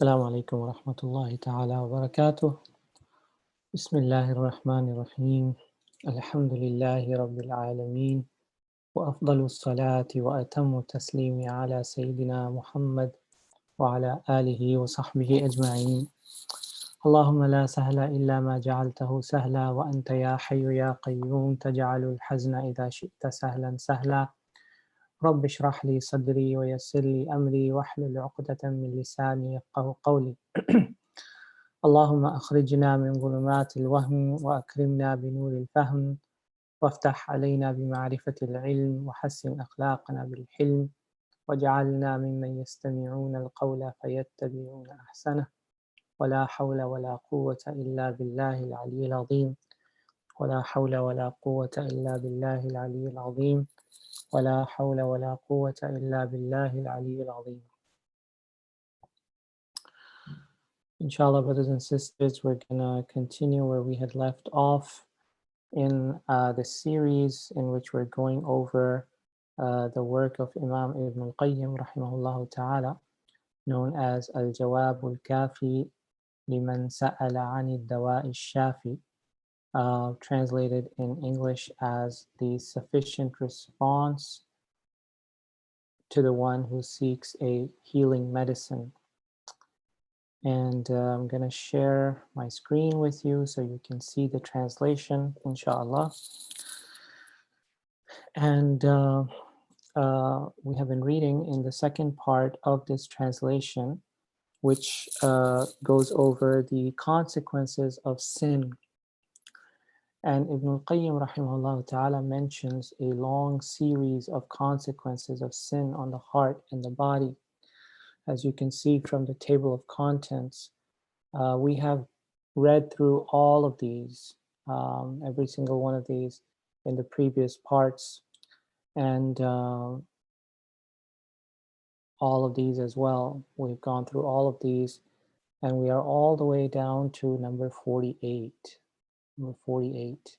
السلام عليكم ورحمة الله تعالى وبركاته. بسم الله الرحمن الرحيم. الحمد لله رب العالمين، وأفضل الصلاة وأتم التسليم على سيدنا محمد وعلى آله وصحبه أجمعين. اللهم لا سهل إلا ما جعلته سهلا، وأنت يا حي يا قيوم تجعل الحزن إذا شئت سهلا سهلا. رب اشرح لي صدري ويسر لي أمري واحلل عقدة من لساني يفقهوا قولي. اللهم أخرجنا من ظلمات الوهم وأكرمنا بنور الفهم، وافتح علينا بمعرفة العلم، وحسن أخلاقنا بالحلم، واجعلنا ممن يستمعون القول فيتبعون أحسنه. ولا حول ولا قوة إلا بالله العلي العظيم. ولا حول ولا قوة إلا بالله العلي العظيم. ولا حول ولا قوة إلا بالله العلي العظيم. Inshallah, brothers and sisters, we're gonna continue where we had left off in the series in which we're going over the work of Imam Ibn al-Qayyim rahimahullah ta'ala, known as al-Jawab al-Kafi liman sa'ala 'ani ad-dawa'i ash-shafi, translated in English as the sufficient response to the one who seeks a healing medicine. And I'm going to share my screen with you so you can see the translation, inshallah. And we have been reading in the second part of this translation, which goes over the consequences of sin. And Ibn al-Qayyim rahimahullah ta'ala mentions a long series of consequences of sin on the heart and the body. As you can see from the table of contents, we have read through all of these, every single one of these in the previous parts, and all of these as well. We've gone through all of these, and we are all the way down to number 48. Number 48.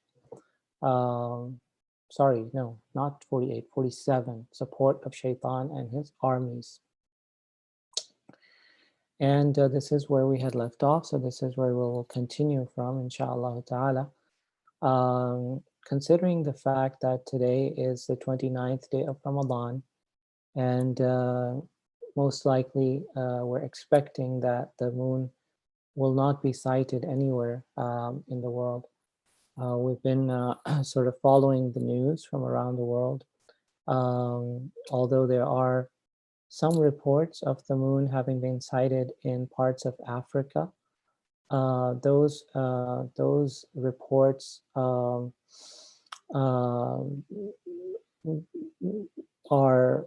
Sorry, no, not 48, 47. Support of Shaitan and his armies. And this is where we had left off, so this is where we'll continue from, inshallah ta'ala. Considering the fact that today is the 29th day of Ramadan, and most likely we're expecting that the moon will not be sighted anywhere in the world. We've been sort of following the news from around the world, although there are some reports of the moon having been sighted in parts of Africa. Those reports are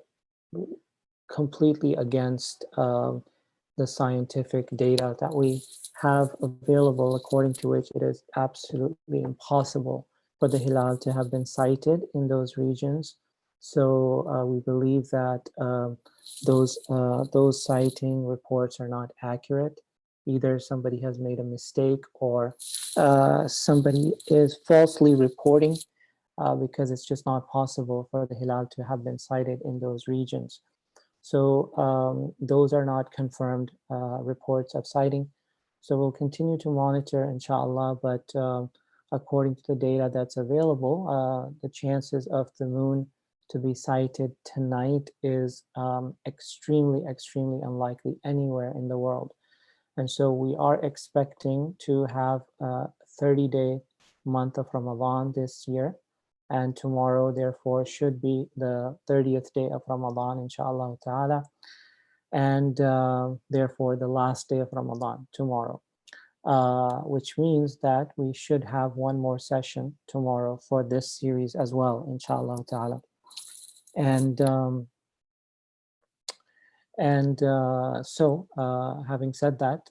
completely against the scientific data that we have available, according to which it is absolutely impossible for the hilal to have been sighted in those regions. So we believe that those sighting reports are not accurate. Either somebody has made a mistake, or somebody is falsely reporting, because it's just not possible for the hilal to have been sighted in those regions. So those are not confirmed reports of sighting. So we'll continue to monitor, inshallah, but according to the data that's available, the chances of the moon to be sighted tonight is extremely unlikely anywhere in the world. And so we are expecting to have a 30-day month of Ramadan this year, and tomorrow therefore should be the 30th day of Ramadan, inshallah ta'ala, and therefore the last day of Ramadan tomorrow, which means that we should have one more session tomorrow for this series as well, inshallah ta'ala. And so having said that,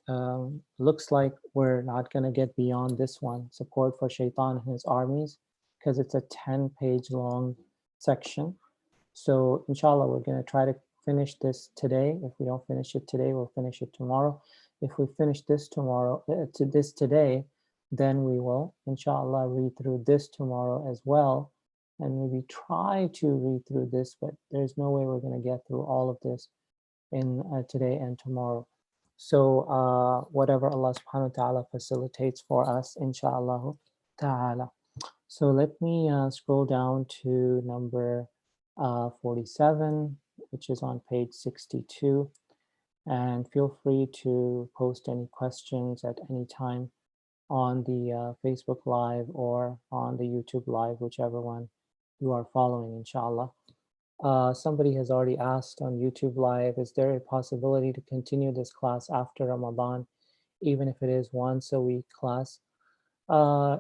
looks like we're not going to get beyond this one, support for Shaitan and his armies, because it's a 10-page long section. So inshallah, we're going to try to finish this today. If we don't finish it today, we'll finish it tomorrow. If we finish this today, then we will inshallah read through this tomorrow as well, and maybe try to read through this, but there's no way we're going to get through all of this in today and tomorrow. So whatever Allah subhanahu wa ta'ala facilitates for us, inshallah ta'ala. So let me scroll down to number 47, which is on page 62. And feel free to post any questions at any time on the Facebook Live or on the YouTube Live, whichever one you are following, inshallah. Somebody has already asked on YouTube Live, is there a possibility to continue this class after Ramadan, even if it is once a week class?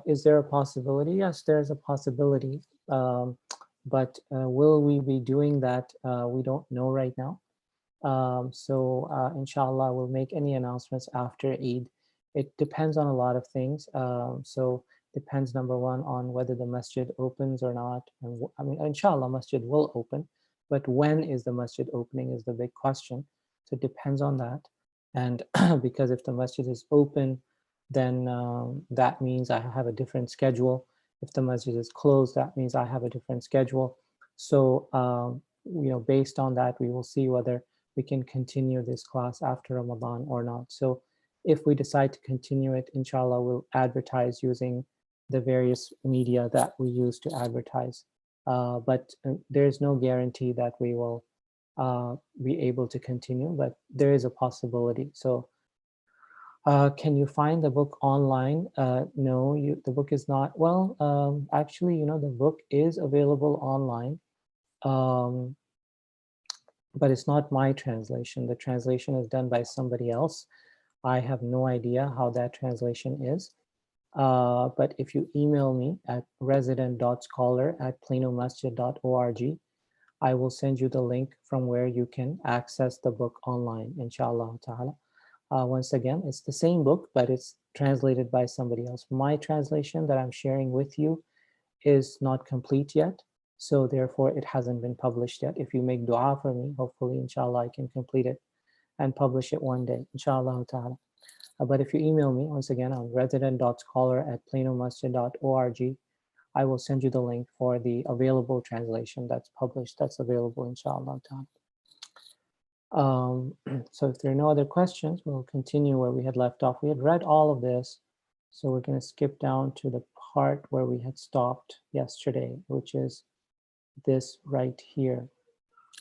Is there a possibility? Yes, there's a possibility. But will we be doing that? We don't know right now. So inshallah, we'll make any announcements after Eid. It depends on a lot of things. So depends, number one, on whether the masjid opens or not. And I mean, inshallah, masjid will open, but when is the masjid opening is the big question. So it depends on that. And because if the masjid is open, then that means I have a different schedule. If the masjid is closed, that means I have a different schedule. So, based on that, we will see whether we can continue this class after Ramadan or not. So if we decide to continue it, inshallah, we'll advertise using the various media that we use to advertise. But there's no guarantee that we will be able to continue, but there is a possibility. So can you find the book online? No, the book is not. Well, actually, the book is available online. But it's not my translation. The translation is done by somebody else. I have no idea how that translation is. But if you email me at resident.scholar@planomasjid.org, I will send you the link from where you can access the book online, inshallah ta'ala. Once again, it's the same book, but it's translated by somebody else. My translation that I'm sharing with you is not complete yet. So therefore, it hasn't been published yet. If you make dua for me, hopefully, inshallah, I can complete it and publish it one day, inshallah ta'ala. But if you email me, once again, on resident.scholar@planomasjid.org, I will send you the link for the available translation that's published, that's available, inshallah ta'ala. So if there are no other questions, we'll continue where we had left off. We had read all of this, so we're going to skip down to the part where we had stopped yesterday, which is this right here.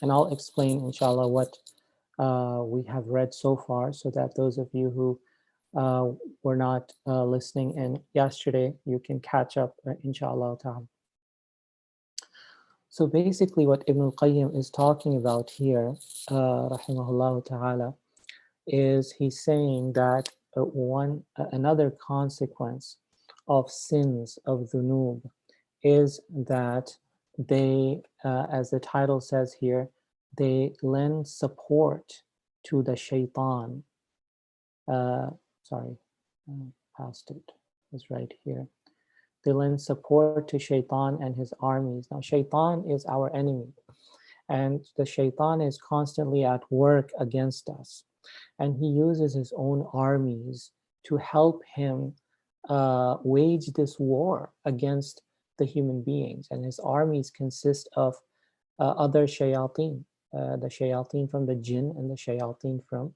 And I'll explain, inshallah, what we have read so far, so that those of you who were not listening in yesterday, you can catch up, inshallah ta'ala. So basically what Ibn al-Qayyim is talking about here, rahimahullah ta'ala, is he's saying that another consequence of sins, of dhunub, is that they, as the title says here, they lend support to the shaitan. Past it. It's right here. They lend support to shaitan and his armies. Now, shaitan is our enemy, and the shaitan is constantly at work against us, and he uses his own armies to help him wage this war against the human beings. And his armies consist of other shayateen, the shayateen from the jinn and the shayateen from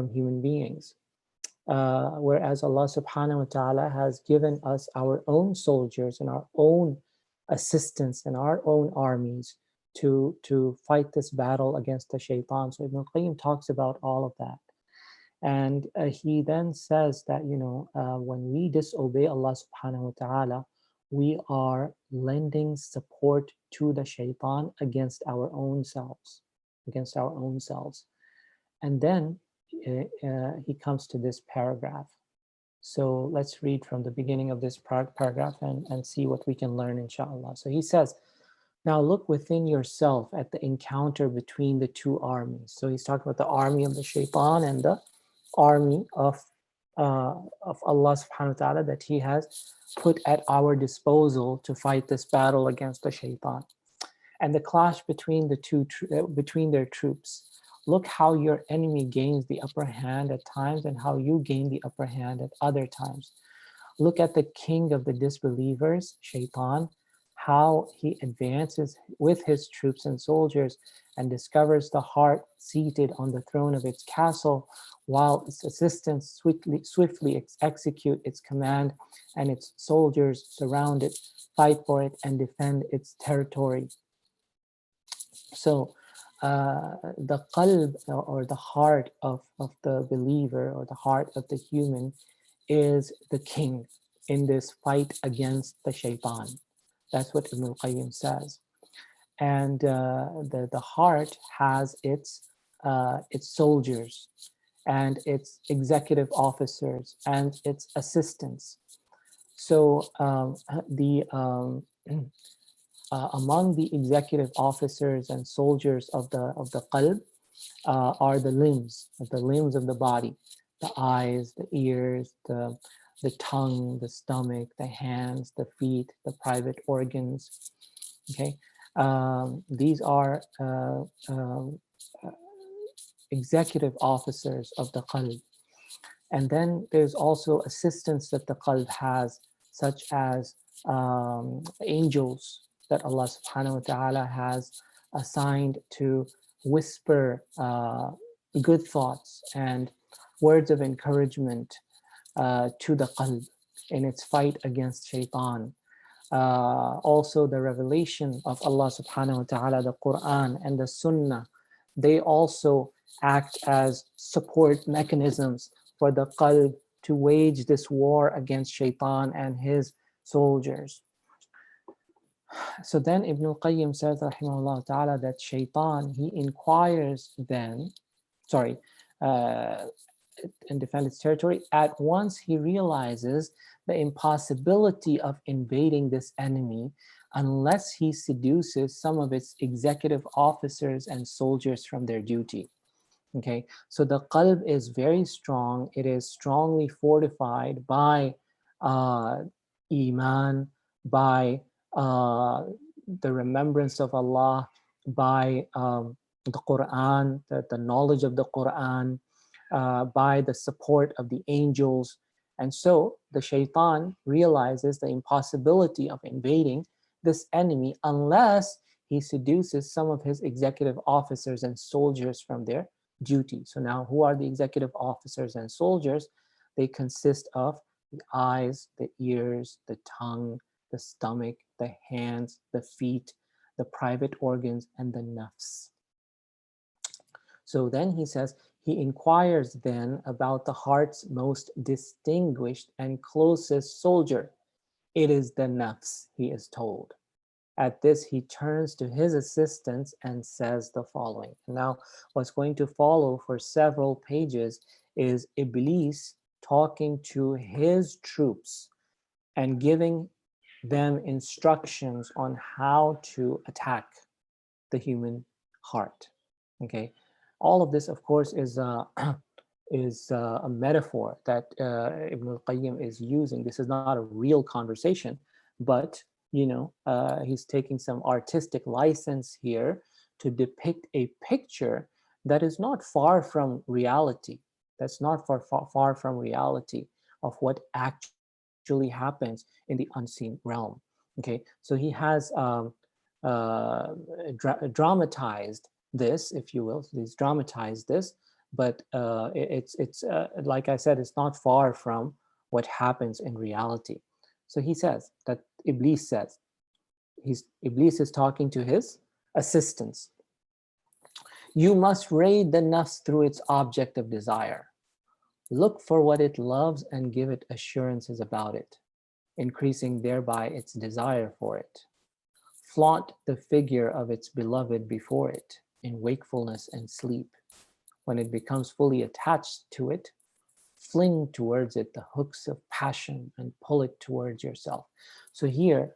human beings. Whereas Allah subhanahu wa ta'ala has given us our own soldiers and our own assistants and our own armies to fight this battle against the shaitan. So Ibn al-Qayyim talks about all of that. And he then says that, when we disobey Allah subhanahu wa ta'ala, we are lending support to the shaitan against our own selves, And then he comes to this paragraph. So let's read from the beginning of this paragraph and see what we can learn, inshallah. So he says, now look within yourself at the encounter between the two armies. So he's talking about the army of the shaitan and the army of Allah subhanahu wa ta'ala that he has put at our disposal to fight this battle against the shaitan. And the clash between the two, between their troops. Look how your enemy gains the upper hand at times and how you gain the upper hand at other times. Look at the king of the disbelievers, shaitan, how he advances with his troops and soldiers and discovers the heart seated on the throne of its castle, while its assistants swiftly execute its command, and its soldiers surround it, fight for it, and defend its territory. So the qalb, or the heart of the believer, or the heart of the human, is the king in this fight against the shaitan. That's what Ibn al-Qayyim says. And the heart has its soldiers and its executive officers and its assistants. So among the executive officers and soldiers of the qalb are the limbs of the body, the eyes, the ears, the tongue, the stomach, the hands, the feet, the private organs. Okay, these are executive officers of the qalb. And then there's also assistants that the qalb has, such as angels that Allah subhanahu wa ta'ala has assigned to whisper good thoughts and words of encouragement to the qalb in its fight against shaitan. Also the revelation of Allah subhanahu wa ta'ala, the Quran and the Sunnah, they also act as support mechanisms for the qalb to wage this war against shaitan and his soldiers. So then Ibn al-Qayyim says, rahimahullah ta'ala, that shaitan, he inquires then, and defend its territory, at once he realizes the impossibility of invading this enemy unless he seduces some of its executive officers and soldiers from their duty. Okay, so the qalb is very strong. It is strongly fortified by iman, by the remembrance of Allah, by the Quran, the knowledge of the Quran, by the support of the angels. And so the shaitan realizes the impossibility of invading this enemy unless he seduces some of his executive officers and soldiers from their duty. So now, who are the executive officers and soldiers? They consist of the eyes, the ears, the tongue, the stomach, the hands, the feet, the private organs, and the nafs. So then he says, he inquires then about the heart's most distinguished and closest soldier. It is the nafs, he is told. At this, he turns to his assistants and says the following. Now, what's going to follow for several pages is Iblis talking to his troops and giving them instructions on how to attack the human heart. Okay, all of this, of course, is a metaphor that Ibn al-Qayyim is using. This is not a real conversation, but he's taking some artistic license here to depict a picture that is not far from reality. That's not far from reality of what actually happens in the unseen realm. Okay, so he has dramatized this, if you will. He's dramatized this, but it's like I said, it's not far from what happens in reality. So he says that Iblis says, Iblis is talking to his assistants. You must raid the nafs through its object of desire. Look for what it loves and give it assurances about it, increasing thereby its desire for it. Flaunt the figure of its beloved before it in wakefulness and sleep. When it becomes fully attached to it, fling towards it the hooks of passion and pull it towards yourself. So here,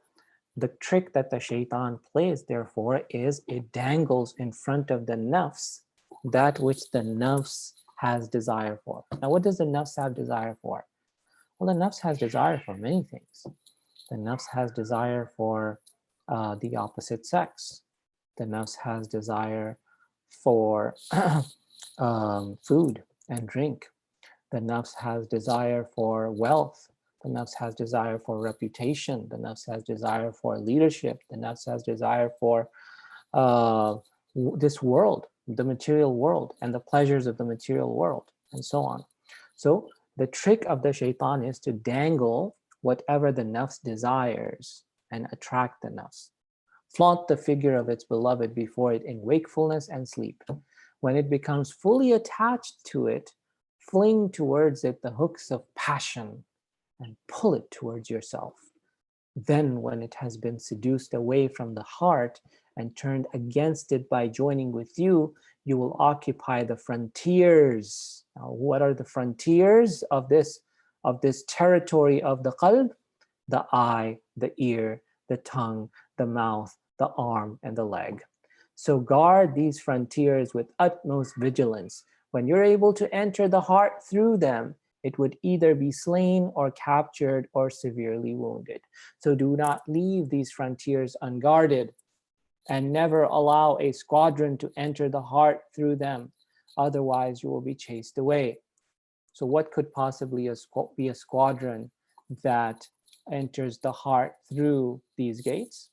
the trick that the shaitan plays, therefore, is it dangles in front of the nafs that which the nafs has desire for. Now, what does the nafs have desire for? Well, the nafs has desire for many things. The nafs has desire for the opposite sex. The nafs has desire for food and drink. The nafs has desire for wealth. The nafs has desire for reputation. The nafs has desire for leadership. The nafs has desire for this world, the material world, and the pleasures of the material world, and so on. So the trick of the shaitan is to dangle whatever the nafs desires and attract the nafs. Flaunt the figure of its beloved before it in wakefulness and sleep. When it becomes fully attached to it, fling towards it the hooks of passion and pull it towards yourself. Then, when it has been seduced away from the heart and turned against it by joining with you, you will occupy the frontiers. Now, what are the frontiers of this territory of the qalb? The eye, the ear, the tongue, the mouth, the arm, and the leg. So guard these frontiers with utmost vigilance. When you're able to enter the heart through them, it would either be slain or captured or severely wounded. So do not leave these frontiers unguarded, and never allow a squadron to enter the heart through them. Otherwise, you will be chased away. So what could possibly be a squadron that enters the heart through these gates?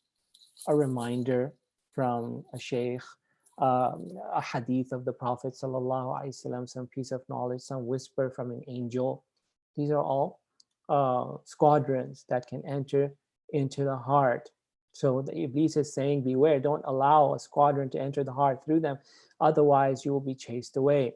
A reminder from a Sheikh, a hadith of the Prophet ﷺ, some piece of knowledge, some whisper from an angel. These are all squadrons that can enter into the heart. So the Iblis is saying, beware, don't allow a squadron to enter the heart through them, otherwise you will be chased away.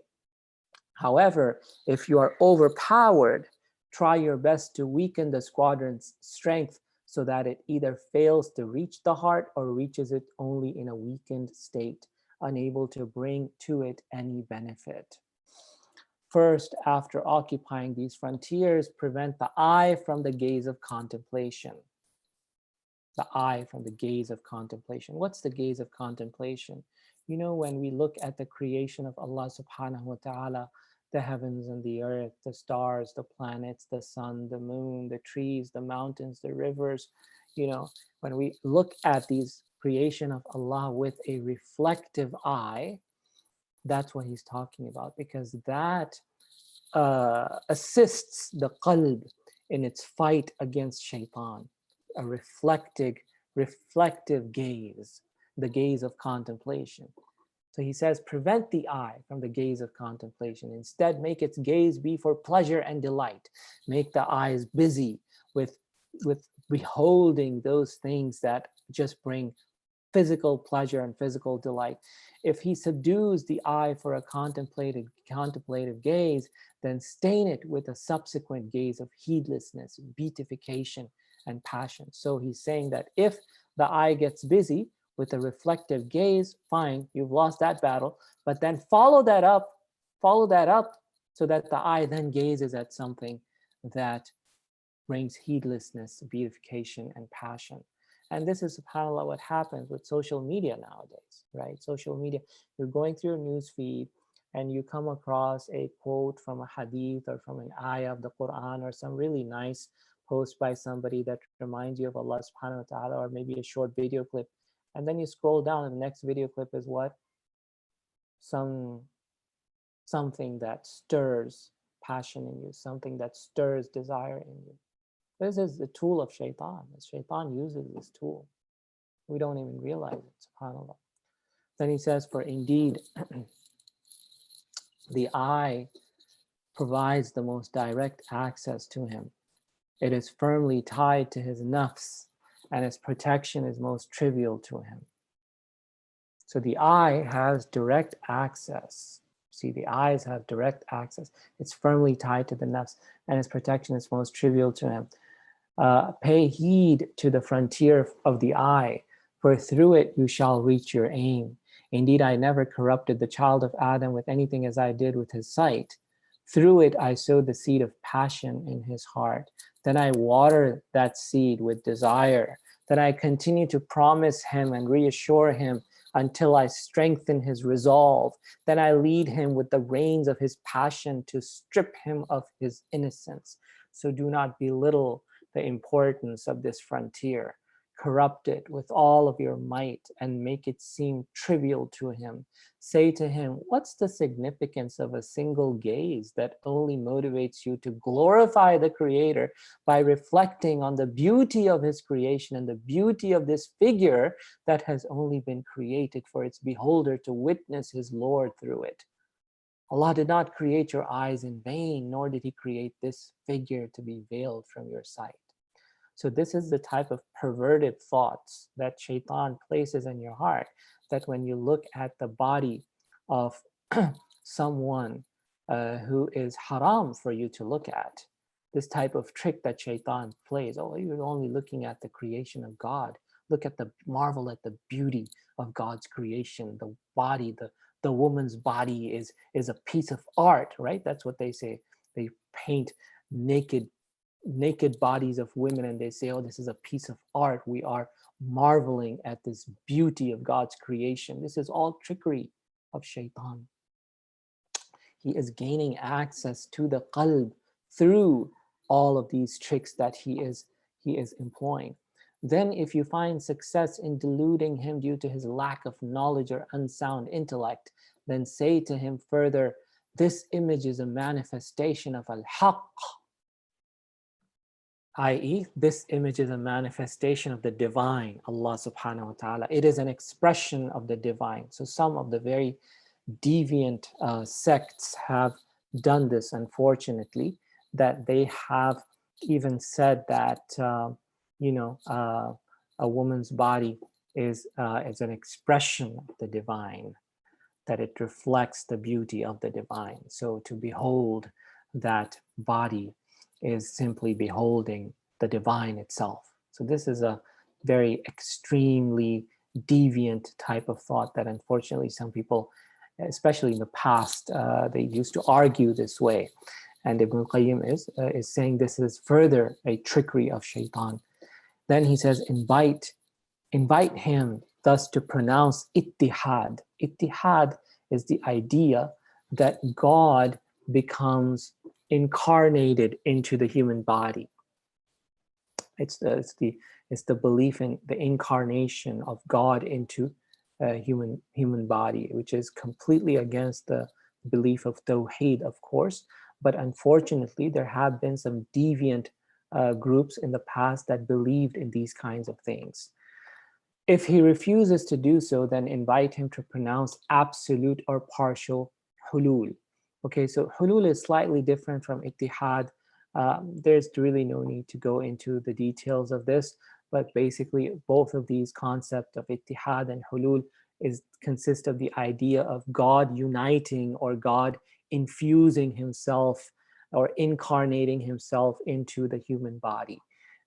However, if you are overpowered, try your best to weaken the squadron's strength so that it either fails to reach the heart or reaches it only in a weakened state, unable to bring to it any benefit. First, after occupying these frontiers, prevent the eye from the gaze of contemplation. The eye from the gaze of contemplation. What's the gaze of contemplation? You know, when we look at the creation of Allah subhanahu wa ta'ala, the heavens and the earth, the stars, the planets, the sun, the moon, the trees, the mountains, the rivers, you know, when we look at these creation of Allah with a reflective eye, that's what he's talking about, because that assists the qalb in its fight against shaitan. A reflective gaze, the gaze of contemplation. So he says, prevent the eye from the gaze of contemplation. Instead, make its gaze be for pleasure and delight. Make the eyes busy with beholding those things that just bring physical pleasure and physical delight. If he subdues the eye for a contemplative gaze, then stain it with a subsequent gaze of heedlessness, beatification, and passion. So he's saying that if the eye gets busy with a reflective gaze, fine, you've lost that battle, but then follow that up so that the eye then gazes at something that brings heedlessness, beatification, and passion. And this is, subhanAllah, what happens with social media nowadays, right? Social media, you're going through your news feed and you come across a quote from a hadith or from an ayah of the Quran or some really nice post by somebody that reminds you of Allah subhanahu wa ta'ala, or maybe a short video clip. And then you scroll down and the next video clip is what? Something that stirs passion in you, something that stirs desire in you. This is the tool of shaitan. Shaitan uses this tool. We don't even realize it, subhanAllah. Then he says, for indeed, the eye provides the most direct access to him. It is firmly tied to his nafs, and its protection is most trivial to him. So the eye has direct access. See, the eyes have direct access. It's firmly tied to the nafs, and its protection is most trivial to him. Pay heed to the frontier of the eye, for through it you shall reach your aim. Indeed, I never corrupted the child of Adam with anything as I did with his sight. Through it I sowed the seed of passion in his heart. Then I water that seed with desire. Then I continue to promise him and reassure him until I strengthen his resolve. Then I lead him with the reins of his passion to strip him of his innocence. So do not belittle the importance of this frontier. corrupt it with all of your might and make it seem trivial to him. Say to him, what's the significance of a single gaze that only motivates you to glorify the Creator by reflecting on the beauty of his creation and the beauty of this figure that has only been created for its beholder to witness his Lord through it? Allah did not create your eyes in vain, nor did he create this figure to be veiled from your sight. So this is the type of perverted thoughts that shaitan places in your heart, that when you look at the body of someone who is haram for you to look at, this type of trick that shaitan plays, oh, you're only looking at the creation of God. Look at the marvel at the beauty of God's creation. The body, the woman's body is a piece of art, right? That's what they say. They paint naked bodies of women and they say, oh, this is a piece of art. We are marveling at this beauty of God's creation. This is all trickery of shaitan. He is gaining access to the qalb through all of these tricks that he is employing. Then if you find success in deluding him due to his lack of knowledge or unsound intellect, then say to him further, this image is a manifestation of al-Haque, i.e., this image is a manifestation of the divine, Allah subhanahu wa ta'ala. It is an expression of the divine. So some of the very deviant sects have done this, unfortunately, that they have even said that, a woman's body is an expression of the divine, that it reflects the beauty of the divine. So to behold that body is simply beholding the divine itself. So this is a very extremely deviant type of thought that unfortunately some people, especially in the past, they used to argue this way. And Ibn al-Qayyim is saying this is further a trickery of shaitan. Then he says, invite him thus to pronounce ittihad. Ittihad is the idea that God becomes incarnated into the human body. It's the belief in the incarnation of God into a human body, which is completely against the belief of Tawheed, of course. But unfortunately, there have been some deviant groups in the past that believed in these kinds of things. If he refuses to do so, then invite him to pronounce absolute or partial hulul. Okay, so hulul is slightly different from ittihad. There's really no need to go into the details of this, but basically both of these concepts of ittihad and hulul consist of the idea of God uniting or God infusing himself or incarnating himself into the human body.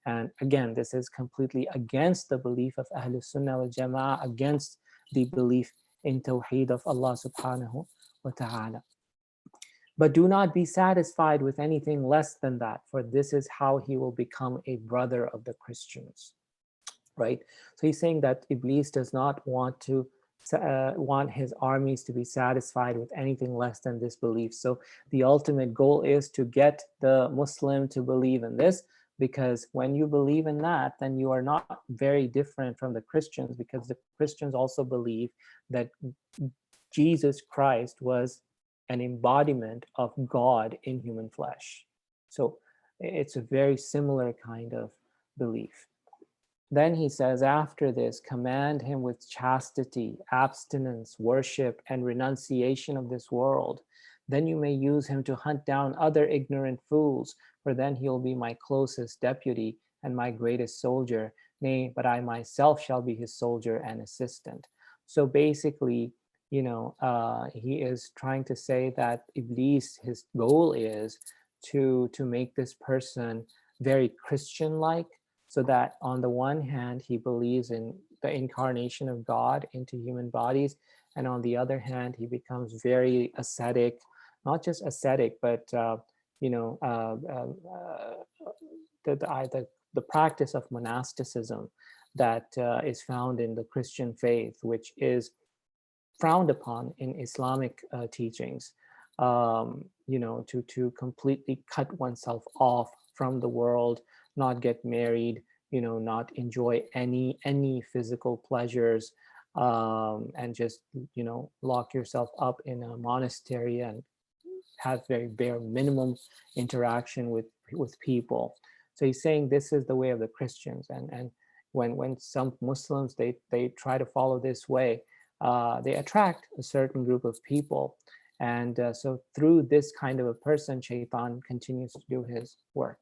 And again, this is completely against the belief of Ahlul Sunnah wal Jama'ah, against the belief in Tawheed of Allah subhanahu wa ta'ala. But do not be satisfied with anything less than that, for this is how he will become a brother of the Christians, right? So he's saying that Iblis does not want his armies to be satisfied with anything less than this belief. So the ultimate goal is to get the Muslim to believe in this, because when you believe in that, then you are not very different from the Christians, because the Christians also believe that Jesus Christ was an embodiment of God in human flesh. So it's a very similar kind of belief. Then he says, after this, command him with chastity, abstinence, worship, and renunciation of this world. Then you may use him to hunt down other ignorant fools, for then he'll be my closest deputy and my greatest soldier. Nay, but I myself shall be his soldier and assistant. So basically, he is trying to say that Iblis, his goal is to make this person very Christian-like, so that on the one hand, he believes in the incarnation of God into human bodies, and on the other hand, he becomes very ascetic, not just ascetic, but the practice of monasticism that is found in the Christian faith, which is frowned upon in Islamic teachings, to completely cut oneself off from the world, not get married, not enjoy any physical pleasures, and just lock yourself up in a monastery and have very bare minimum interaction with people. So he's saying this is the way of the Christians, and when some Muslims they try to follow this way, they attract a certain group of people, and so through this kind of a person, Shaitan continues to do his work.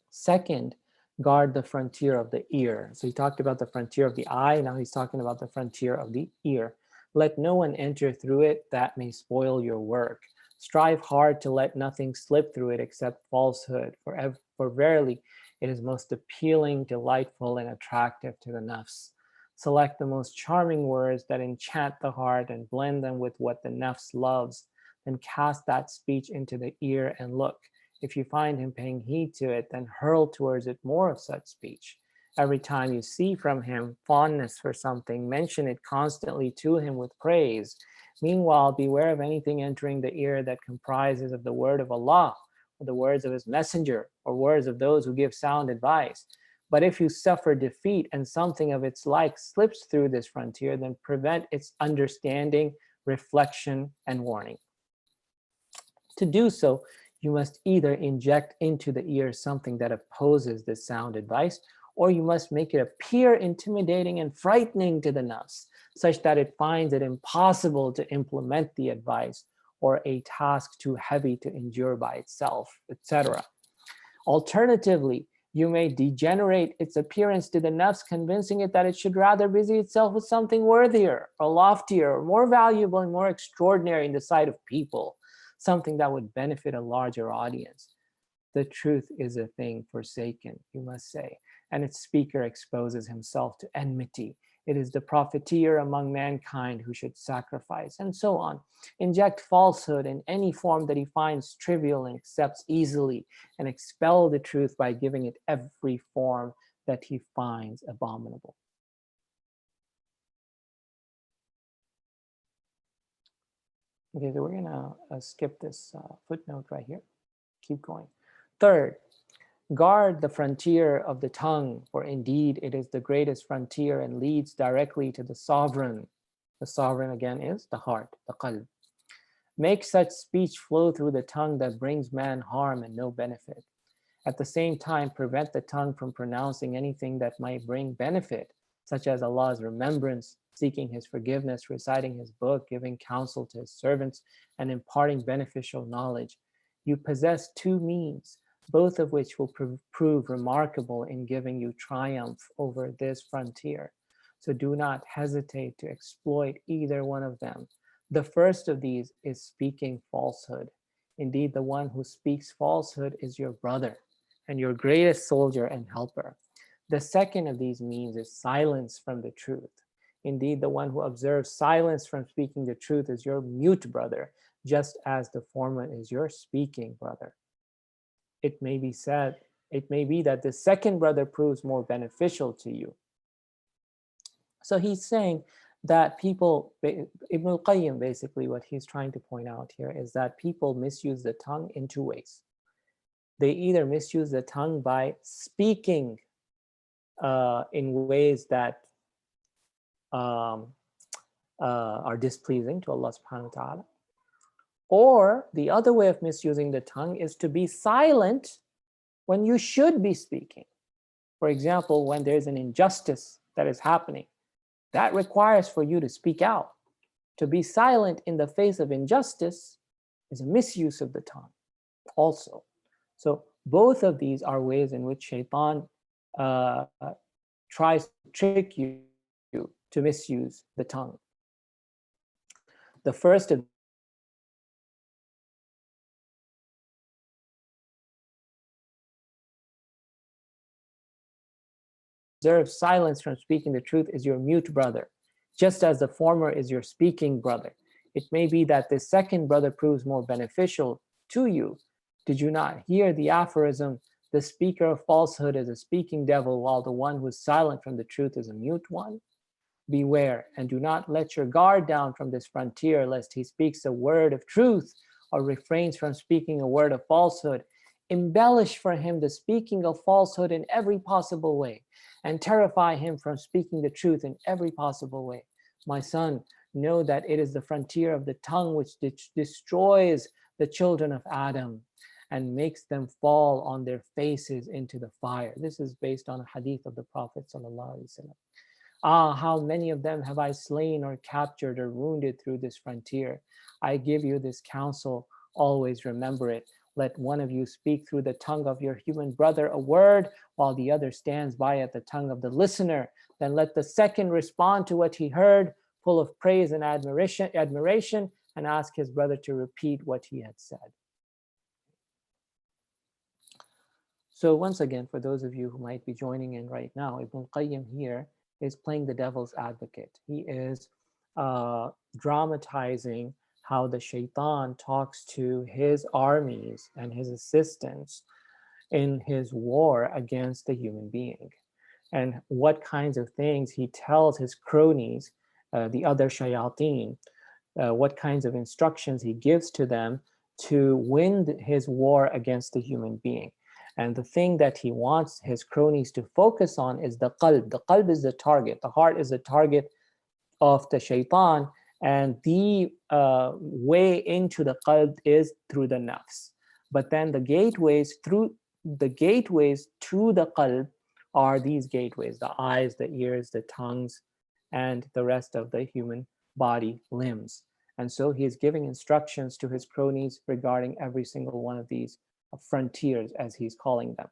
Second, guard the frontier of the ear. So he talked about the frontier of the eye. Now he's talking about the frontier of the ear. Let no one enter through it that may spoil your work. Strive hard to let nothing slip through it except falsehood. For verily, it is most appealing, delightful, and attractive to the nafs. Select the most charming words that enchant the heart and blend them with what the nafs loves. Then cast that speech into the ear and look. If you find him paying heed to it, then hurl towards it more of such speech. Every time you see from him fondness for something, mention it constantly to him with praise. Meanwhile, beware of anything entering the ear that comprises of the word of Allah, or the words of his messenger, or words of those who give sound advice. But if you suffer defeat and something of its like slips through this frontier, then prevent its understanding, reflection, and warning. To do so, you must either inject into the ear something that opposes this sound advice, or you must make it appear intimidating and frightening to the nafs, such that it finds it impossible to implement the advice, or a task too heavy to endure by itself, etc. Alternatively, you may degenerate its appearance to the nafs, convincing it that it should rather busy itself with something worthier, or loftier, or more valuable and more extraordinary in the sight of people, something that would benefit a larger audience. The truth is a thing forsaken, you must say, and its speaker exposes himself to enmity. It is the profiteer among mankind who should sacrifice, and so on. Inject falsehood in any form that he finds trivial and accepts easily, and expel the truth by giving it every form that he finds abominable. Okay, so we're gonna skip this footnote right here. Keep going. Third, guard the frontier of the tongue, for indeed it is the greatest frontier and leads directly to the sovereign. The sovereign again is the heart, the qalb. Make such speech flow through the tongue that brings man harm and no benefit. At the same time, prevent the tongue from pronouncing anything that might bring benefit, such as Allah's remembrance, seeking his forgiveness, reciting his book, giving counsel to his servants, and imparting beneficial knowledge. You possess two means, both of which will prove remarkable in giving you triumph over this frontier. So do not hesitate to exploit either one of them. The first of these is speaking falsehood. Indeed, the one who speaks falsehood is your brother and your greatest soldier and helper. The second of these means is silence from the truth. Indeed, the one who observes silence from speaking the truth is your mute brother, just as the former is your speaking brother. It may be that the second brother proves more beneficial to you. So he's saying that people, Ibn al-Qayyim, basically what he's trying to point out here is that people misuse the tongue in two ways. They either misuse the tongue by speaking in ways that are displeasing to Allah subhanahu wa ta'ala. Or the other way of misusing the tongue is to be silent when you should be speaking. For example, when there's an injustice that is happening, that requires for you to speak out. To be silent in the face of injustice is a misuse of the tongue also. So both of these are ways in which Shaitan tries to trick you to misuse the tongue. The first of observe silence from speaking the truth is your mute brother, just as the former is your speaking brother. It may be that the second brother proves more beneficial to you. Did you not hear the aphorism, the speaker of falsehood is a speaking devil, while the one who is silent from the truth is a mute one? Beware, and do not let your guard down from this frontier, lest he speaks a word of truth or refrains from speaking a word of falsehood. embellish for him the speaking of falsehood in every possible way, and terrify him from speaking the truth in every possible way. My son, know that it is the frontier of the tongue which destroys the children of Adam and makes them fall on their faces into the fire. This is based on a hadith of the Prophet ﷺ. Ah, how many of them have I slain or captured or wounded through this frontier? I give you this counsel, always remember it. Let one of you speak through the tongue of your human brother a word, while the other stands by at the tongue of the listener. Then let the second respond to what he heard, full of praise and admiration, and ask his brother to repeat what he had said. So once again, for those of you who might be joining in right now, Ibn al-Qayyim here is playing the devil's advocate. He is dramatizing how the shaitan talks to his armies and his assistants in his war against the human being, and what kinds of things he tells his cronies, the other shayateen, what kinds of instructions he gives to them to win his war against the human being. And the thing that he wants his cronies to focus on is the qalb. The qalb is the target. The heart is the target of the shaitan, and the way into the qalb is through the nafs. But then the gateways to the qalb are these gateways: the eyes, the ears, the tongues, and the rest of the human body limbs. And so he is giving instructions to his cronies regarding every single one of these frontiers, as he's calling them.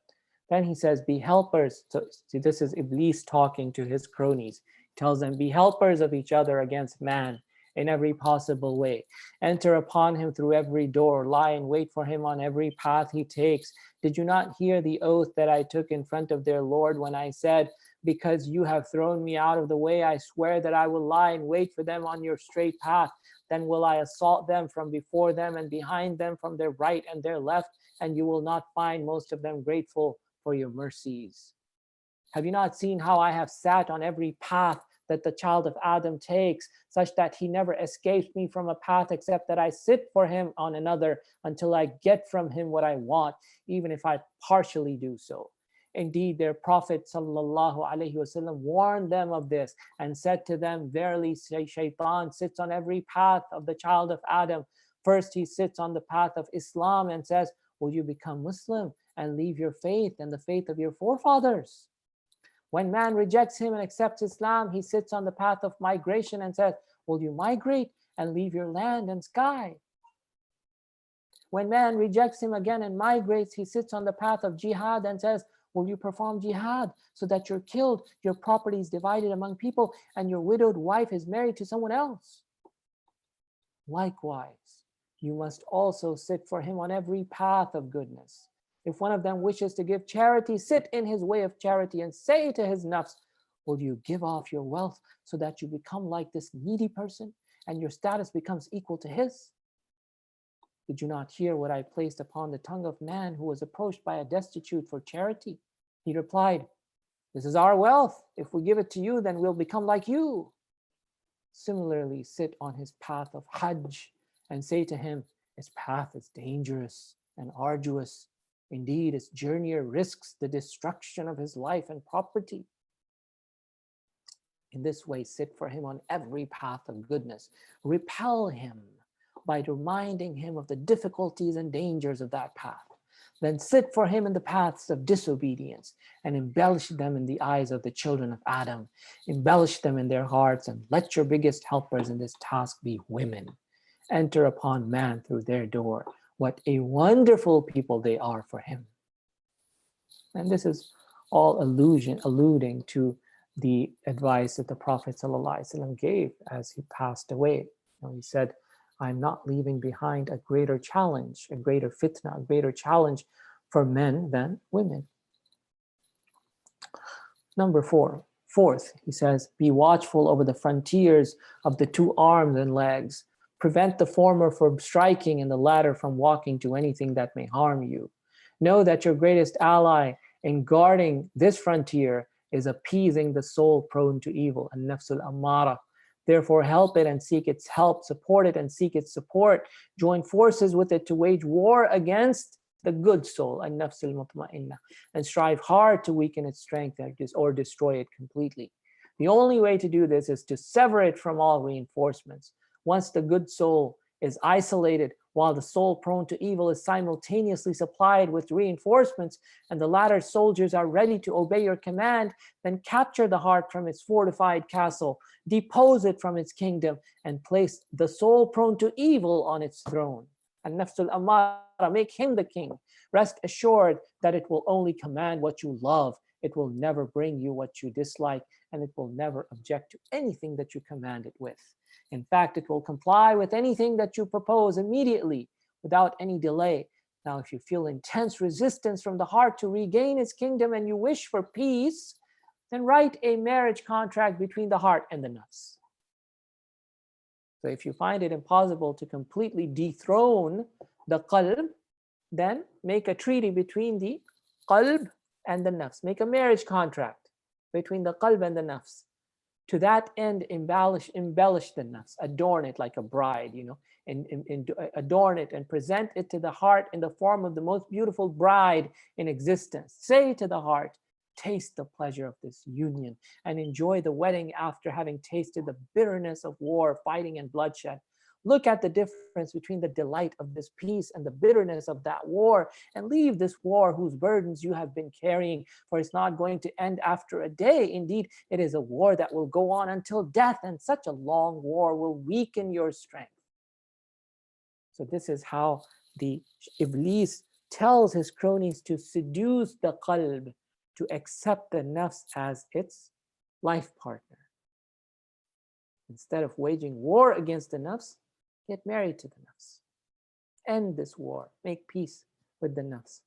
Then he says, be helpers. So see, this is Iblis talking to his cronies. He tells them, be helpers of each other against man in every possible way. Enter upon him through every door. Lie in wait for him on every path he takes. Did you not hear the oath that I took in front of their Lord when I said, because you have thrown me out of the way, I swear that I will lie and wait for them on your straight path. Then will I assault them from before them and behind them, from their right and their left, and you will not find most of them grateful for your mercies. Have you not seen how I have sat on every path that the child of Adam takes, such that he never escapes me from a path except that I sit for him on another until I get from him what I want, even if I partially do so. Indeed, their Prophet ﷺ warned them of this and said to them, verily, shaitan sits on every path of the child of Adam. First, he sits on the path of Islam and says, will you become Muslim and leave your faith and the faith of your forefathers? When man rejects him and accepts Islam, he sits on the path of migration and says, will you migrate and leave your land and sky? When man rejects him again and migrates, he sits on the path of jihad and says, will you perform jihad so that you're killed, your property is divided among people, and your widowed wife is married to someone else? Likewise, you must also sit for him on every path of goodness. If one of them wishes to give charity, sit in his way of charity and say to his nafs, will you give off your wealth so that you become like this needy person and your status becomes equal to his? Did you not hear what I placed upon the tongue of man who was approached by a destitute for charity? He replied, this is our wealth. If we give it to you, then we'll become like you. Similarly, sit on his path of Hajj and say to him, its path is dangerous and arduous. Indeed, its journeyer risks the destruction of his life and property. In this way, sit for him on every path of goodness. Repel him by reminding him of the difficulties and dangers of that path. Then sit for him in the paths of disobedience and embellish them in the eyes of the children of Adam. Embellish them in their hearts, and let your biggest helpers in this task be women. Enter upon man through their door. What a wonderful people they are for him. And this is all alluding to the advice that the Prophet ﷺ gave as he passed away. He said, I'm not leaving behind a greater challenge, a greater fitna, a greater challenge for men than women. Number fourth, he says, be watchful over the frontiers of the two arms and legs. Prevent the former from striking and the latter from walking to anything that may harm you. Know that your greatest ally in guarding this frontier is appeasing the soul prone to evil, and nafsul ammara. Therefore, help it and seek its help, support it and seek its support. Join forces with it to wage war against the good soul, an-nafs al-mutma'inna, and strive hard to weaken its strength or destroy it completely. The only way to do this is to sever it from all reinforcements. Once the good soul is isolated, while the soul prone to evil is simultaneously supplied with reinforcements, and the latter soldiers are ready to obey your command, then capture the heart from its fortified castle, depose it from its kingdom, and place the soul prone to evil on its throne. An-nafsul amara, make him the king. Rest assured that it will only command what you love. It will never bring you what you dislike, and it will never object to anything that you command it with. In fact, it will comply with anything that you propose immediately, without any delay. Now, if you feel intense resistance from the heart to regain its kingdom and you wish for peace, then write a marriage contract between the heart and the nafs. So if you find it impossible to completely dethrone the qalb, then make a treaty between the qalb and the nafs. Make a marriage contract between the qalb and the nafs. To that end, embellish the nafs, adorn it like a bride, and adorn it and present it to the heart in the form of the most beautiful bride in existence. Say to the heart, taste the pleasure of this union and enjoy the wedding after having tasted the bitterness of war, fighting, and bloodshed. Look at the difference between the delight of this peace and the bitterness of that war, and leave this war whose burdens you have been carrying, for it's not going to end after a day. Indeed, it is a war that will go on until death, and such a long war will weaken your strength. So this is how the Iblis tells his cronies to seduce the qalb, to accept the nafs as its life partner. Instead of waging war against the nafs, get married to the nafs. End this war. Make peace with the nafs.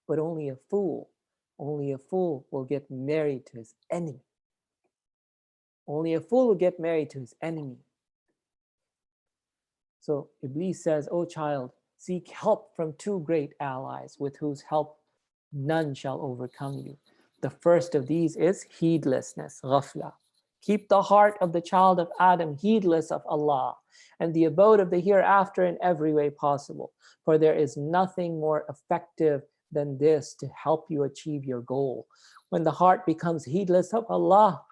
But only a fool will get married to his enemy. Only a fool will get married to his enemy. So Iblis says, "O child, seek help from two great allies with whose help none shall overcome you. The first of these is heedlessness, ghafla. Keep the heart of the child of Adam heedless of Allah and the abode of the hereafter in every way possible. For there is nothing more effective than this to help you achieve your goal. When the heart becomes heedless of Allah,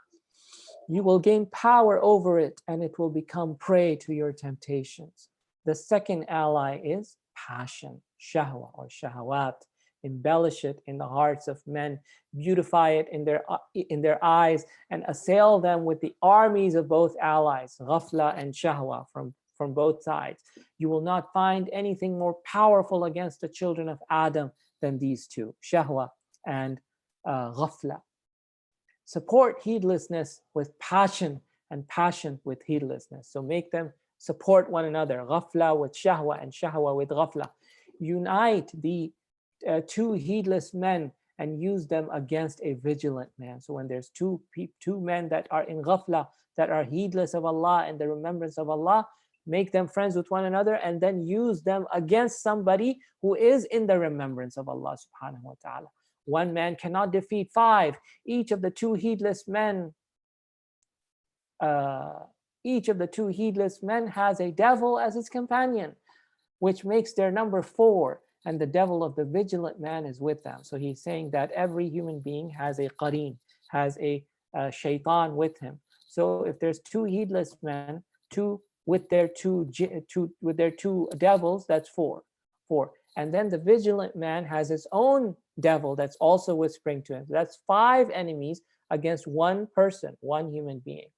you will gain power over it and it will become prey to your temptations. The second ally is passion, shahwa or shahawat. Embellish it in the hearts of men, beautify it in their eyes, and assail them with the armies of both allies, ghafla and shahwa, from both sides. You will not find anything more powerful against the children of Adam than these two, shahwa and ghafla. Support heedlessness with passion and passion with heedlessness. So make them support one another, ghafla with shahwa and shahwa with ghafla. Unite the two heedless men and use them against a vigilant man. So when there's two men that are in ghafla, that are heedless of Allah and the remembrance of Allah, make them friends with one another and then use them against somebody who is in the remembrance of Allah subhanahu wa ta'ala. One man cannot defeat five. Each of the two heedless men has a devil as his companion, which makes their number 4. And the devil of the vigilant man is with them. So he's saying that every human being has a qareen, has a shaitan with him. So if there's two heedless men, with their two devils, that's 4. And then the vigilant man has his own devil that's also whispering to him. So that's 5 enemies against one person, one human being.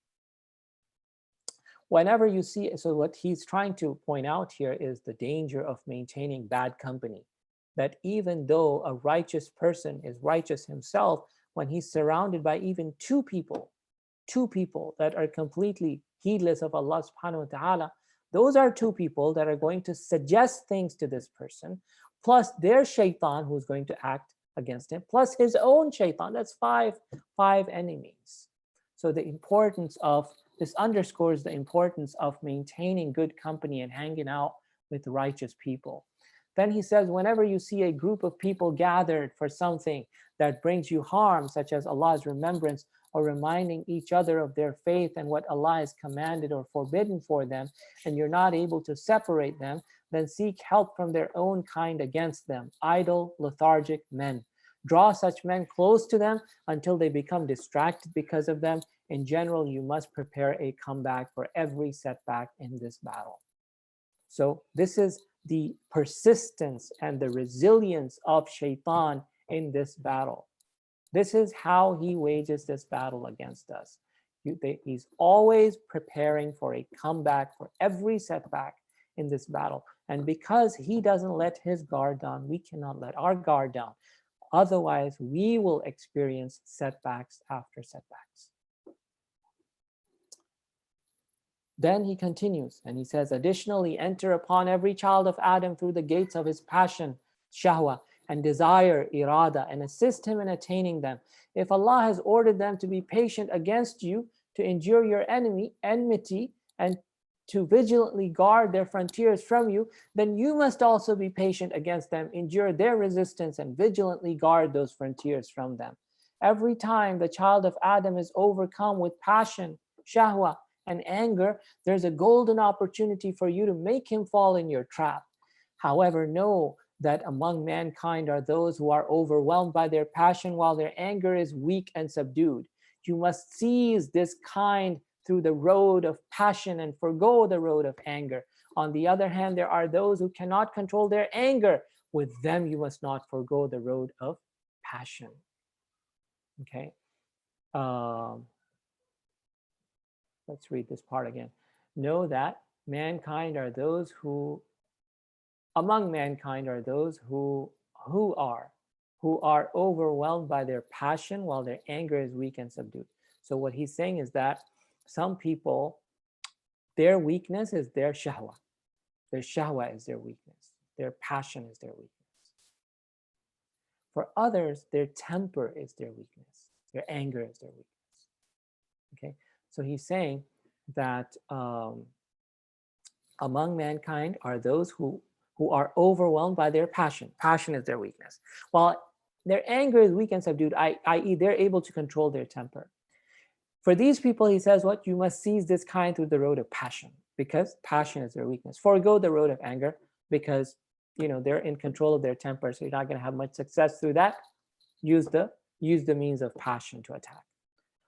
Whenever you see, so what he's trying to point out here is the danger of maintaining bad company. That even though a righteous person is righteous himself, when he's surrounded by even two people that are completely heedless of Allah subhanahu wa ta'ala, those are 2 people that are going to suggest things to this person, plus their shaitan who's going to act against him, plus his own shaitan. That's 5 enemies. So this underscores the importance of maintaining good company and hanging out with righteous people. Then he says, whenever you see a group of people gathered for something that brings you harm, such as Allah's remembrance, or reminding each other of their faith and what Allah has commanded or forbidden for them, and you're not able to separate them, then seek help from their own kind against them, idle, lethargic men. Draw such men close to them until they become distracted because of them. In general, you must prepare a comeback for every setback in this battle. So this is the persistence and the resilience of Shaitan in this battle. This is how he wages this battle against us. He's always preparing for a comeback for every setback in this battle. And because he doesn't let his guard down, we cannot let our guard down. Otherwise, we will experience setbacks after setbacks. Then he continues and he says, additionally, enter upon every child of Adam through the gates of his passion, shahwa, and desire, irada, and assist him in attaining them. If Allah has ordered them to be patient against you, to endure your enmity, and to vigilantly guard their frontiers from you, then you must also be patient against them, endure their resistance, and vigilantly guard those frontiers from them. Every time the child of Adam is overcome with passion, shahwa, and anger, there's a golden opportunity for you to make him fall in your trap. However, know that among mankind are those who are overwhelmed by their passion while their anger is weak and subdued. You must seize this kind through the road of passion and forgo the road of anger. On the other hand, there are those who cannot control their anger. With them, you must not forgo the road of passion. Okay. Let's read this part again. Know that mankind are those who, among mankind are those who are overwhelmed by their passion while their anger is weak and subdued. So what he's saying is that some people, their weakness is their shahwa. Their shahwa is their weakness. Their passion is their weakness. For others, their temper is their weakness. Their anger is their weakness. Okay, so he's saying that among mankind are those who are overwhelmed by their passion. Passion is their weakness. While their anger is weak and subdued, i.e. they're able to control their temper. For these people, he says, what? You must seize this kind through the road of passion, because passion is their weakness. Forgo the road of anger, because they're in control of their temper, so you're not going to have much success through that. Use the means of passion to attack.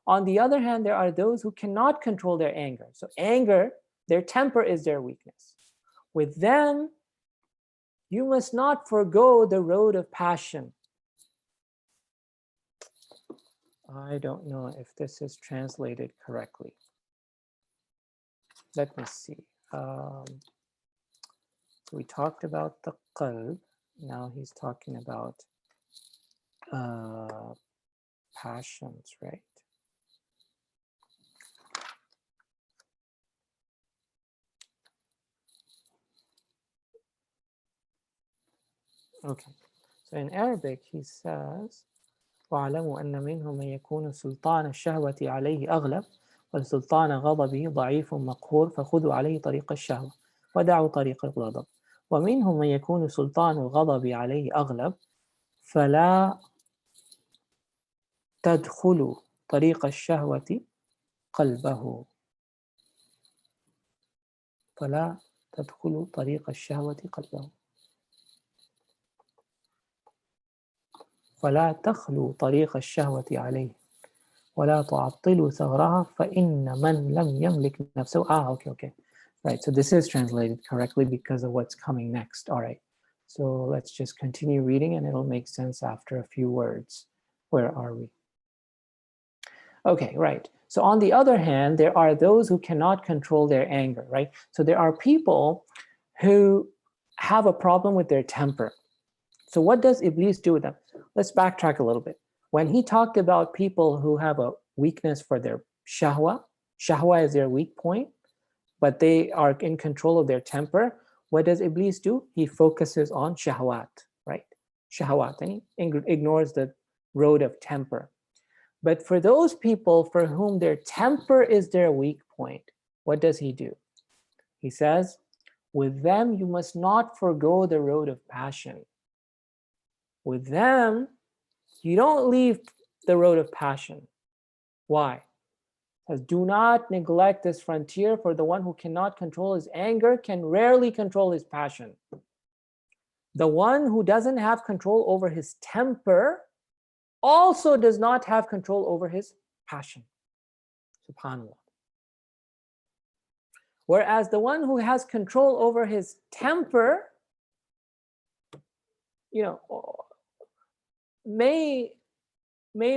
On the other hand, there are those who cannot control their anger. So anger, their temper is their weakness. With them, you must not forgo the road of passion. I don't know if this is translated correctly. Let me see. So we talked about the qalb. Now he's talking about passions, right? Okay. So in Arabic, he says, وَاعْلَمُوا أَنَّ مِنْهُمْ مَنْ يَكُونُ سُلْطَانَ الشَّهْوَةِ عَلَيْهِ أَغْلَبُ وَسُلْطَانَ غَضَبِهِ ضَعِيفٌ مَقْهُورٌ فَخُذُوا عَلَيْهِ طَرِيقَ الشَّهْوَةِ وَدَعُوا طَرِيقَ الْغَضَبِ وَمِنْهُمْ مَنْ يَكُونُ سُلْطَانُ الْغَضَبِ عَلَيْهِ أَغْلَبُ فَلَا تَدْخُلُوا طَرِيقَ الشَّهْوَةِ قَلْبَهُ فَلَا تَدْخُلُوا طَرِيقَ الشَّهْوَةِ قَلْبَهُ فلا تخلوا طريق الشهوة عليه ولا تعطلوا ثغرها فإن من لم يملك نفسه. Okay. Right, so this is translated correctly because of what's coming next. All right, so let's just continue reading and it'll make sense after a few words. Where are we? Okay, right. So on the other hand, there are those who cannot control their anger, right? So there are people who have a problem with their temper. So what does Iblis do with them? Let's backtrack a little bit. When he talked about people who have a weakness for their shahwa, shahwa is their weak point, but they are in control of their temper, what does Iblis do? He focuses on shahwat, right? Shahwat, and he ignores the road of temper. But for those people for whom their temper is their weak point, what does he do? He says, with them you must not forgo the road of passion. With them, you don't leave the road of passion. Why? It says, do not neglect this frontier, for the one who cannot control his anger can rarely control his passion. The one who doesn't have control over his temper also does not have control over his passion. SubhanAllah. Whereas the one who has control over his temper, may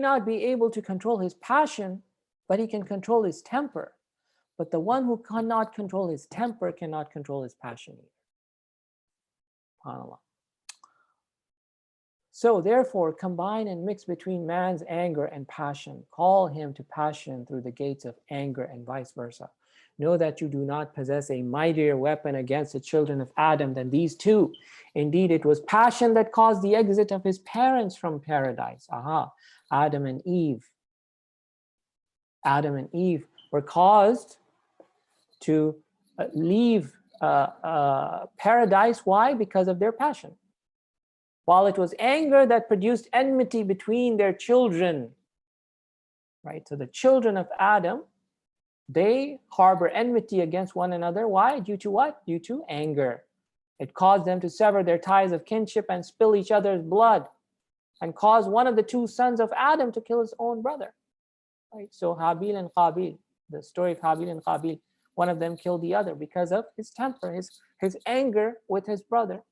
not be able to control his passion, but he can control his temper. But the one who cannot control his temper cannot control his passion either. SubhanAllah. So therefore, combine and mix between man's anger and passion. Call him to passion through the gates of anger and vice versa. Know that you do not possess a mightier weapon against the children of Adam than these two. Indeed, it was passion that caused the exit of his parents from paradise. Adam and Eve. Adam and Eve were caused to leave paradise. Why? Because of their passion. While it was anger that produced enmity between their children, right? So the children of Adam, they harbor enmity against one another. Why? Due to what? Due to anger. It caused them to sever their ties of kinship and spill each other's blood, and cause one of the two sons of Adam to kill his own brother. Right? So Habil and Qabil, the story of Habil and Qabil, one of them killed the other because of his temper, his anger with his brother.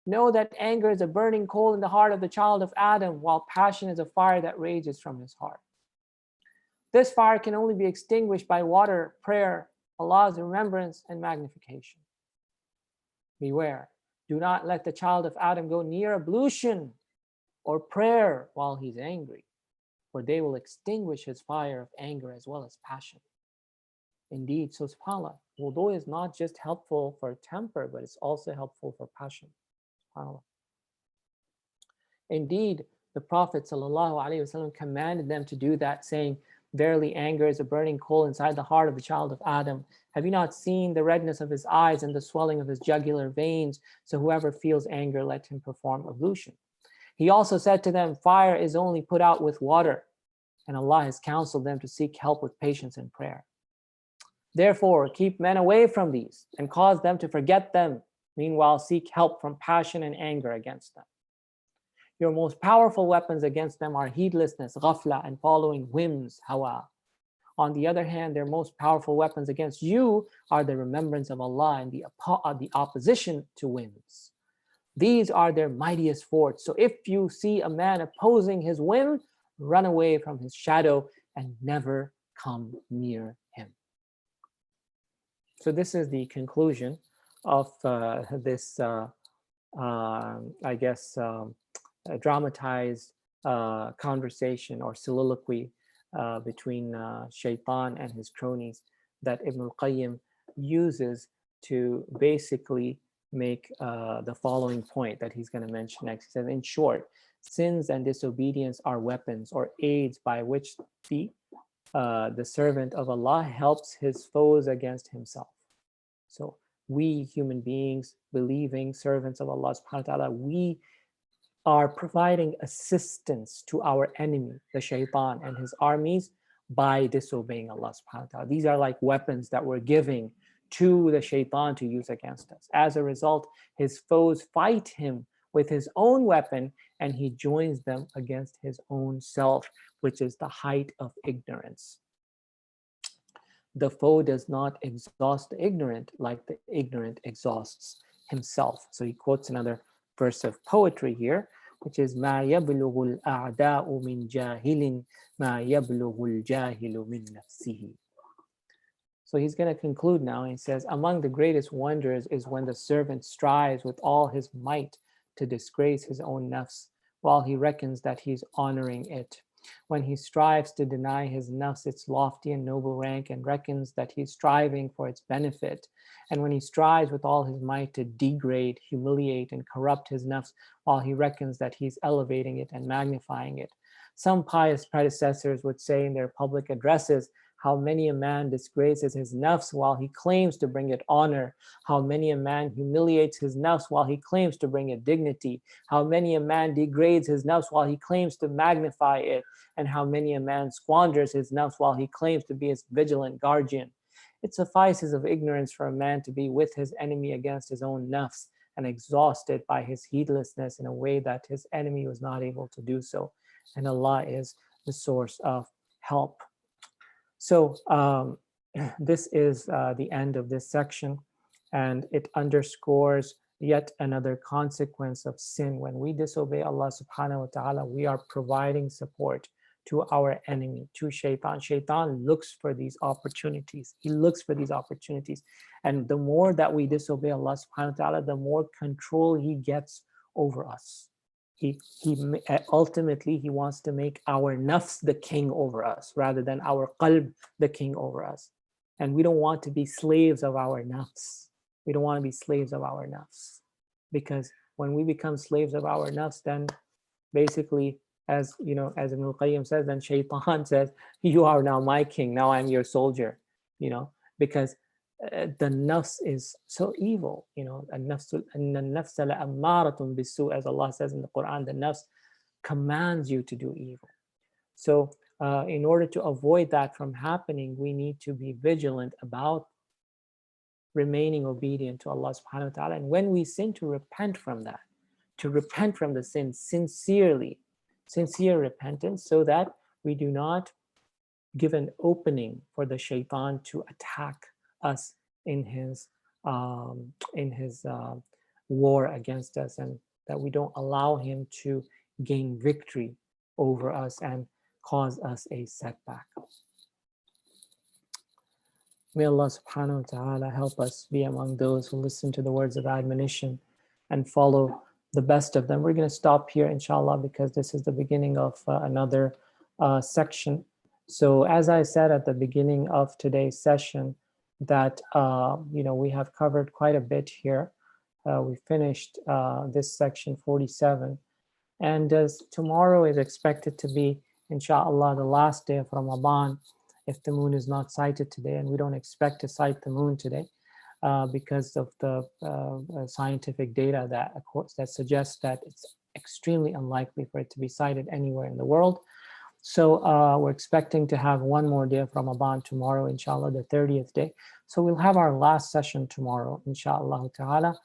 Know that anger is a burning coal in the heart of the child of Adam, while passion is a fire that rages from his heart. This fire can only be extinguished by water, prayer, Allah's remembrance, and magnification. Beware, do not let the child of Adam go near ablution or prayer while he's angry, for they will extinguish his fire of anger as well as passion. Indeed, so subhanAllah, wudu is not just helpful for temper, but it's also helpful for passion. SubhanAllah. Indeed, the Prophet ﷺ commanded them to do that, saying, verily anger is a burning coal inside the heart of the child of Adam. Have you not seen the redness of his eyes and the swelling of his jugular veins? So whoever feels anger, let him perform ablution. He also said to them, fire is only put out with water, and Allah has counseled them to seek help with patience and prayer. Therefore, keep men away from these and cause them to forget them. Meanwhile, seek help from passion and anger against them. Your most powerful weapons against them are heedlessness, ghafla, and following whims, hawa. On the other hand, their most powerful weapons against you are the remembrance of Allah and the opposition to whims. These are their mightiest forts. So if you see a man opposing his whim, run away from his shadow and never come near him. So this is the conclusion of this, dramatized conversation or soliloquy between Shaitan and his cronies that Ibn al-Qayyim uses to basically make the following point that he's going to mention next. He says, in short, sins and disobedience are weapons or aids by which the servant of Allah helps his foes against himself. So we human beings, believing servants of Allah subhanahu wa ta'ala, we are providing assistance to our enemy, the shaitan and his armies, by disobeying Allah subhanahu wa ta'ala. These are like weapons that we're giving to the shaitan to use against us. As a result, his foes fight him with his own weapon, and he joins them against his own self, which is the height of ignorance. The foe does not exhaust the ignorant like the ignorant exhausts himself. So he quotes another verse of poetry here, which is مَا يَبْلُغُ الْأَعْدَاءُ مِنْ جَاهِلٍ مَا يَبْلُغُ الْجَاهِلُ مِنْ نَفْسِهِ. So he's going to conclude now, and he says, among the greatest wonders is when the servant strives with all his might to disgrace his own nafs, while he reckons that he's honoring it. When he strives to deny his nafs its lofty and noble rank and reckons that he's striving for its benefit. And when he strives with all his might to degrade, humiliate, and corrupt his nafs, while he reckons that he's elevating it and magnifying it. Some pious predecessors would say in their public addresses How many a man disgraces his nafs while he claims to bring it honor. How many a man humiliates his nafs while he claims to bring it dignity. How many a man degrades his nafs while he claims to magnify it. And how many a man squanders his nafs while he claims to be its vigilant guardian. It suffices of ignorance for a man to be with his enemy against his own nafs and exhausted by his heedlessness in a way that his enemy was not able to do so. And Allah is the source of help. So this is the end of this section, and it underscores yet another consequence of sin. When we disobey Allah subhanahu wa ta'ala, we are providing support to our enemy, to Shaitan. Shaitan looks for these opportunities. He looks for these opportunities. And the more that we disobey Allah subhanahu wa ta'ala, the more control he gets over us. He ultimately, he wants to make our nafs the king over us rather than our qalb the king over us. And we don't want to be slaves of our nafs. We don't want to be slaves of our nafs. Because when we become slaves of our nafs, then basically, as you know, as al-Qayyim says, then Shaitan says, you are now my king, now I'm your soldier, you know, because the nafs is so evil, you know, as Allah says in the Quran, the nafs commands you to do evil. So in order to avoid that from happening, we need to be vigilant about remaining obedient to Allah subhanahu wa ta'ala. And when we sin, to repent from that, to repent from the sin sincerely, sincere repentance, so that we do not give an opening for the Shaitan to attack us in his war against us, and that we don't allow him to gain victory over us and cause us a setback. May Allah subhanahu wa ta'ala help us be among those who listen to the words of admonition and follow the best of them. We're going to stop here, inshallah, because this is the beginning of another section. So as I said at the beginning of today's session, that we have covered quite a bit here. We finished this section 47, and tomorrow is expected to be, inshallah, the last day of Ramadan, if the moon is not sighted today, and we don't expect to sight the moon today because of the scientific data that suggests that it's extremely unlikely for it to be sighted anywhere in the world. So we're expecting to have one more day of Ramadan tomorrow, inshallah, the 30th day. So we'll have our last session tomorrow, inshallah ta'ala.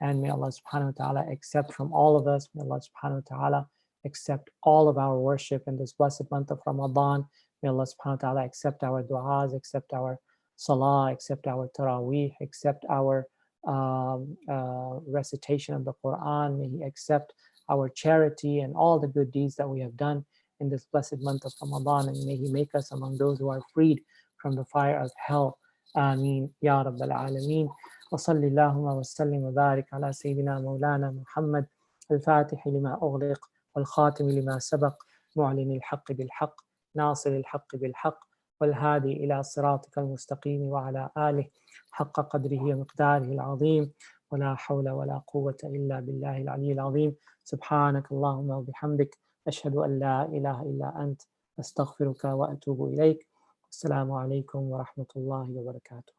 And may Allah subhanahu wa ta'ala accept from all of us. May Allah subhanahu wa ta'ala accept all of our worship in this blessed month of Ramadan. May Allah subhanahu wa ta'ala accept our du'as, accept our salah, accept our taraweeh, accept our recitation of the Quran. May He accept our charity and all the good deeds that we have done in this blessed month of Ramadan, and may He make us among those who are freed from the fire of hell. Ameen Ya Rabbal Alameen. Wa salli Allahumma wa sallim wa barik ala Sayyidina Mawlana Muhammad al-Fatih lima ughliq wal khatim lima sabaq mu'lin al-haqq bil-haqq nasir al-haqq bil-haqq wal hadi ila siratika al-mustaqim wa ala alihi haqqa qadrihi wa miqdarihi al-azim wa la hawla wa la quwwata illa billahi al-ali al-azim. Subhanak Allahumma wa bihamdik أشهد أن لا إله إلا أنت أستغفرك وأتوب إليك. السلام عليكم ورحمة الله وبركاته.